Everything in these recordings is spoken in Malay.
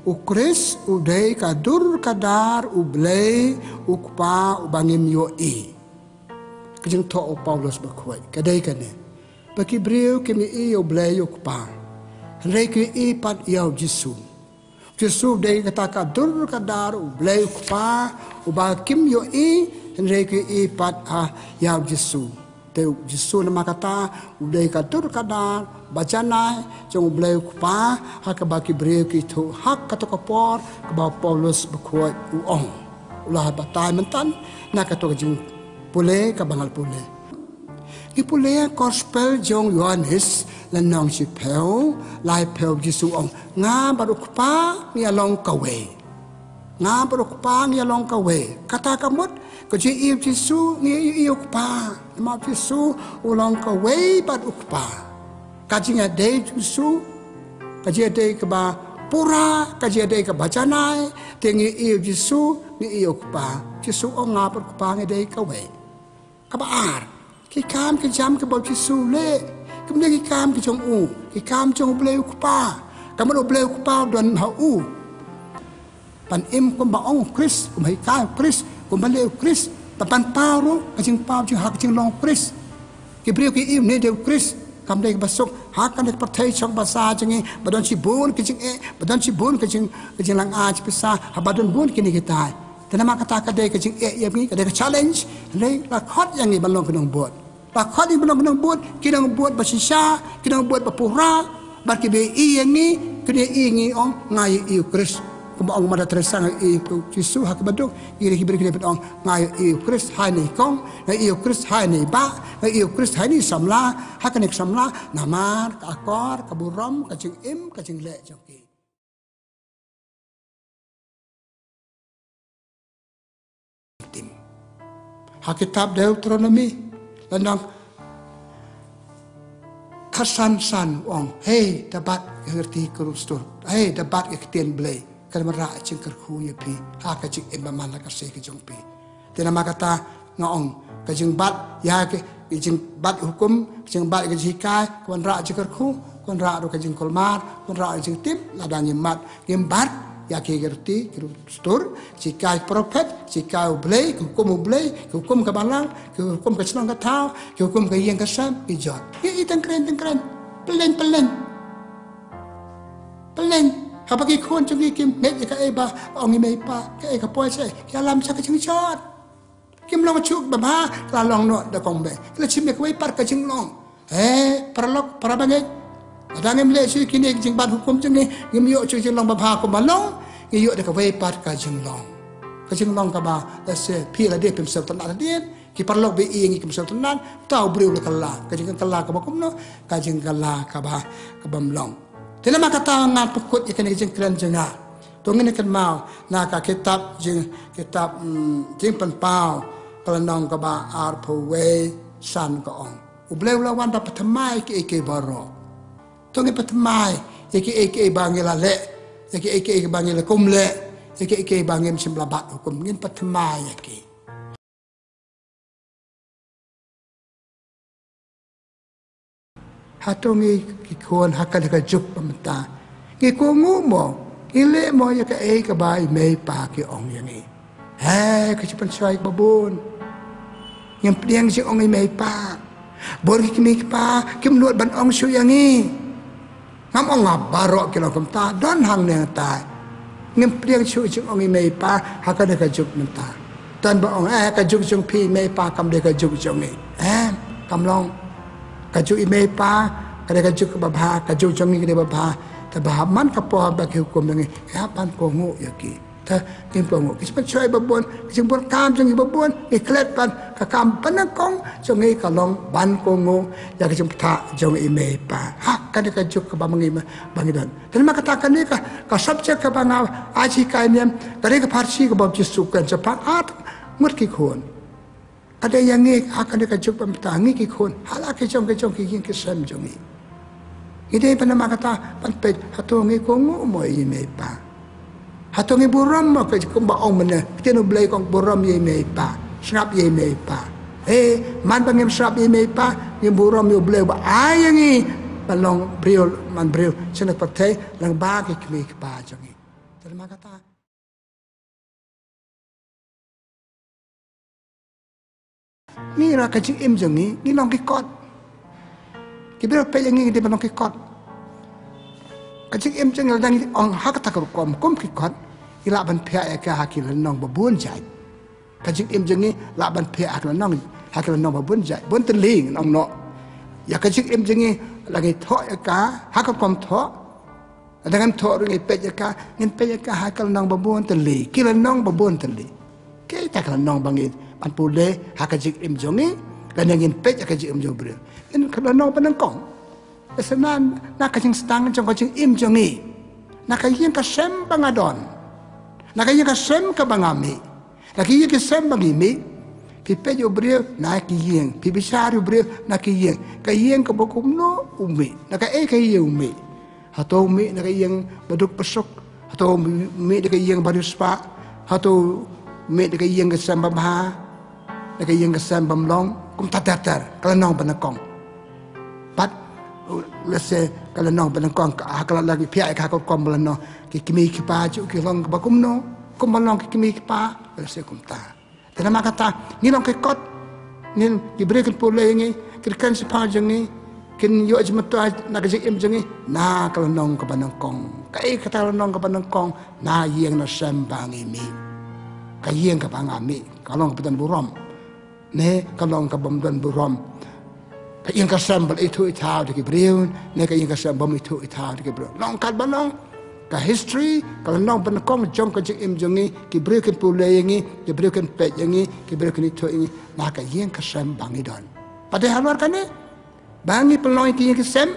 Ukris udai kadur kadar ublay ukpa ubangim yoi. Kajing to o Paulus bakwai kadai kane. Baki brio kimi i ublay ukpa. Rei ki i pat yaw Jisu. Jisu dai kata kadur kadar ublay ukpa ubakim yoi rei ki i pat yaw Jisu. Teu Jisu nama kata udai katur kadar bacanai jong blai kupa hak baki breu ki tu hak kata kapor keba Paulus berkuat uong ulah batai mentan nak kata jing pule ka bangal pule ki pule gospel jong Yohanes lanong si peu lai peu Jisu ong nga baru kupa ni along kawe nga baru kupa ni along kawe kata kamut kaji iu Jisu ni iu kupa ma Jisu ulang kawe bat ukpa kaji ngadai Jisu kaji adai ke ba pura kaji adai ke bacanai tengi iu Jisu ni iu kupa Jisu ong nga bat kupa ngadai kawe kabar ki kam ki jam ke bau Jisu le kemudian ki kam ki jong u ki kam jong bleu kupa kamu bleu kupa don ha u pan im kum ba ong Kris kum hai ka Kris kum baleu Kris papan pau kajing pau jing hak jing long Kris ki brio ki im ne deu Kris kam dei basuk hak kan perthai chok basa jingi badon si bun kajing badon si bun kajing lang a chi pisa habadon bun kini kita tanama kata kadai kajing ya ni kadai challenge le la khot yang ni balong kenong buat la khot ni balong kenong buat kinong buat basisa kinong buat bapura bar ki be i yang ni kini i ngi ong ngai i Kris kuma ong mada teresang i Jisu hak baduk iri hibri kini ong ngai i Kris hai ni kong ngai i Kris hai ni ba ngai i Kris hai ni samla hak ni samla namar ka akor ka buram ka jing im ka jing le jong ki tim hak kitab Deuteronomy landang kasan-san ong hey dapat ngerti kerustur hey dapat ketien blay kalau merak cingker kuya pi, hak cing embaman la kasih ke jong pi. Tiada kata ngaong kajing bat ya kajing bat hukum kajing bat kajing kai kuan rak cingker ku kuan rak ro kajing kolmar kuan rak kajing tim ladang nyemat gembat ya ke gerti kerustur cikai profet cikai ublay hukum ke balang hukum ke senang ke tau hukum ke yang kesam ijot. Ini tengkren pelen apa ki kon chung kim net ka e ba ong i mei pa ka e ka poi se ya lam sa ka chung chot kim long chuk ba ba la long no da kong be la chim me ka par ka chung long paralok para bangai ada ngem le chi kini jing ban hukum chung ni ngem yo chung long ba ba ko ba long ngi yo da ka wei par ka chung long ka ba la se pi la de pem se tan la de ki paralok be i ngi kim se tan tau breu la kala ka jing kala ka ba kum no ka jing kala ka ba ka bam long Tidak kata ngat pukut ikan jeng keren jengah. Tungin ikan mau nak kitab jeng penpau kelenong keba arpawe san kaong. Ubleu lawan dapat temai ke baro. Tungin petemai ke bangil le, ke bangil kumle, ke bangil semblabat hukum ngin petemai ke. Hatungi kikuan hakan ka juk pamta kikungu mo ile mo ya ka ka bai mei pa ki ong yang ni ka chipan sai babun yang pliang si ong mei pa bor ki mi pa kim nuat ban ong su yang ni ngam ong ngabaro ki lo ta don hang ne ta ngem pliang su si ong mei pa hakan ka juk menta tan ba ong ka juk jung pi mei pa kam de ka juk jung ni kam long kaju imei pa kada kaju ke babha kaju jongi ke babha ta bahaman ka po ba ke hukum ngi ya pan ko ngo yaki ta kim po ngo kispa choi babon kising bor kam jongi babon iklet pan ka kam panakong jongi ka long ban ko ngo ya kising tha jongi imei pa ha kada kaju ke bamangi bangidon dan ma katakan ni ka subject ka banga aji kai nem kada ka parsi ka bab jisu kan japa at mut ki khon ada yang ni akan dikajuk pemtangi kikun halak kejong kiking kesem jongi ide panama kata panpet hatungi kongu mo ime pa hatungi buram mo ke kumba ong mena tinu blai kong buram ye me pa snap ye me pa man bangem snap ye me pa ni buram yo blai ba ayangi balong briol man briol sene pathe lang ba ke kmi pa jongi terima kata ni ra ka ching im jong ni long ki kot ki bro pe yang ni de long ki kot ka ching im jong dang ong ha ka ta ko kom ki kot ila ban phia ya ka ha ki nong ba buon jai ka ching im jong ni la ban phia ak nong ha ki nong ba buon jai buon ten ling nong no ya ka ching im jong ni lagi tho ya ka ha ka kom tho dengan tho ri pe ya ka ngin pe ya ka ha ka nong ba buon ten li ki nong ba buon ten li ke ta ka nong bang an pule hakajik im jongi dan yang pej hakajik im jobri en kalau no panangkong esenan nak kajing stang jong kajing im jongi nak kajing ka sem bangadon nak kajing ka sem ka bangami nak kajing ka sem bangimi pi pej obri nak kajing pi bisar obri nak kajing ka bokum no umi nak ka umi hato umi nak kajing baduk pesok hato umi nak kajing baduspa hato umi nak kajing ka sem babha nak yang kesam bamlong kum tatar kalau nong benakong pat lese kalau nong benakong kalau lagi pihak ka kom belano ki kimi ki pa ju ki long ba kum no kum belong ki kimi ki pa lese kum ta terima kata ni long ki kot ni ki break pole ngi ki kan sipa jeng ni kin yo jmeto nak jek im jeng ni na kalau nong ka benakong kai kata nong ka benakong na yang na sambang ini ka yang ka bangami kalau kebetulan buram ne kalong ka bamdan buram ka yang ka sambal itu itau de kibriun ne ka yang ka sambam itu itau de kibriun long kat banong ka history ka long ban kong jong ka jing im jongi kibriu ken pule yangi kibriu ken pet yangi kibriu ken itu yangi na ka yang ka sambang idon pada halwar kane bangi pelong ki yang ka sam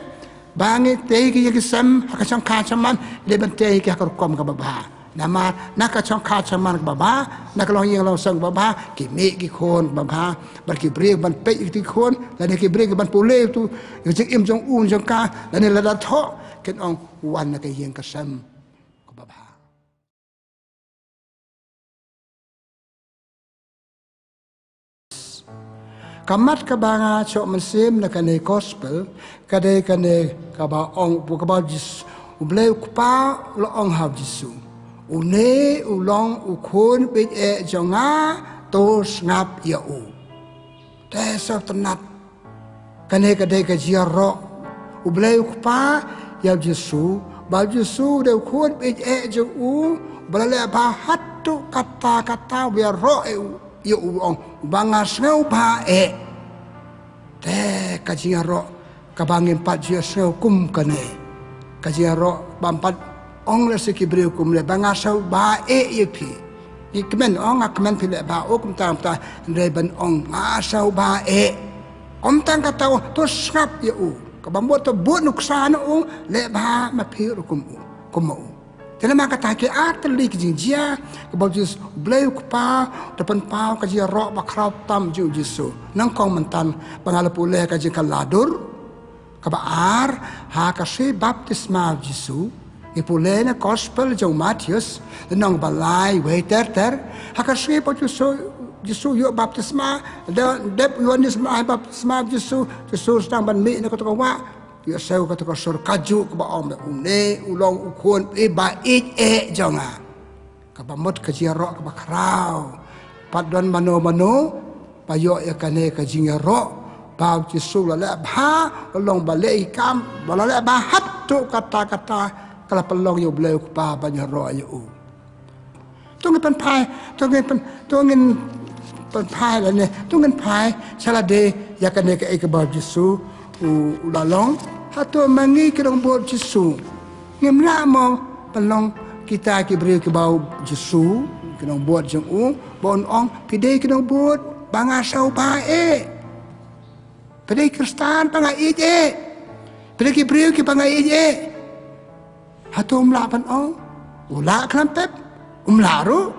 bangi te ki yang ka sam ka chang ka chaman le ban te ki ka kom ka baba nama nak chong kha chaman baba nak long yang long sang baba ki me ki khon baba bar ki break ban pe ki khon la ne ki break ban pole tu yo jing im jong un jong ka la ne la da tho ken ong wan na ka yang ka sam ko baba kamat ka banga cho man sim na ka ne gospel ka de ka ne ka ba ong bu ka ba jis u ble ku pa lo ong ha jisu une ulong ukun bit jonga to ngap ya u te so tenat kane kade ka jiro ublay pa ya jesu ba jesu de ukun bit jo u balale ba hatu kata ya ro ya u ong banga snau ba te ka jiro ka bangin pat jesu kum kane ka jiro bampat ong le siki breu kum le banga sau ba ye pi ni kemen ong a kemen pi le ba o kum tam ta le ban ong ma sau ba om tang kata to skap ye u ka bambo to bu nuk sa no le ba ma pi ru kum u tena ma kata ke atli ki jinjia ka ba jus bleu ku pa depan pa ka ji ro ba krap tam ju jisu nang kong mentan bangala pule ka ji kaladur ka ba ar ha ka si baptisma jisu ipulena gospel jong Matius nong balai waiter hakasri po Jesu yo baptisma dep luanis ma baptisma Jesu stang ban mi na ko wa yo seu ko to sur kaju ko ba om une ulong ukon ba jonga ka ba mot ka jiro ka ba krau padon mano pa yo ya kane ka jingero ba Jesu la ba long ba le kam ba la ba hattu kata kalau pelong yo beliau kupa banyak roh yo tungin pan pai lah ne tungin pai salah de ya kan ne ke ba Jesu ulalong hatu mangi kerong buat Jesu ngimla mo pelong kita ki beri ke bau Jesu kerong buat jeng bon ong pide kerong buat banga sau pa pide Kristen banga pide ki beri ki banga hatu umla pan ong ula klampep umla ru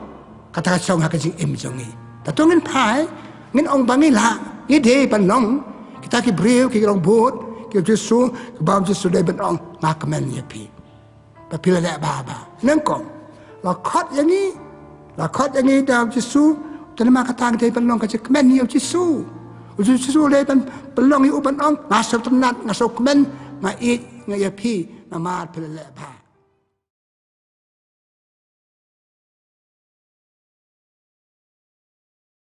kata chong hakajing im jongi tatungin pai ngin ong bangila ni de pan long kita ki breu ki long bot ki Jesu ki bam Jesu de ban ong ngakmen ye pi pa pila le baba nang kong la khot yang ni da Jesu tanma kata de pan long ka kmen ni Jesu Jesu le pan long yu ban ong ngasok tenat ngasok kmen ma i ngaya pi nama pila le ba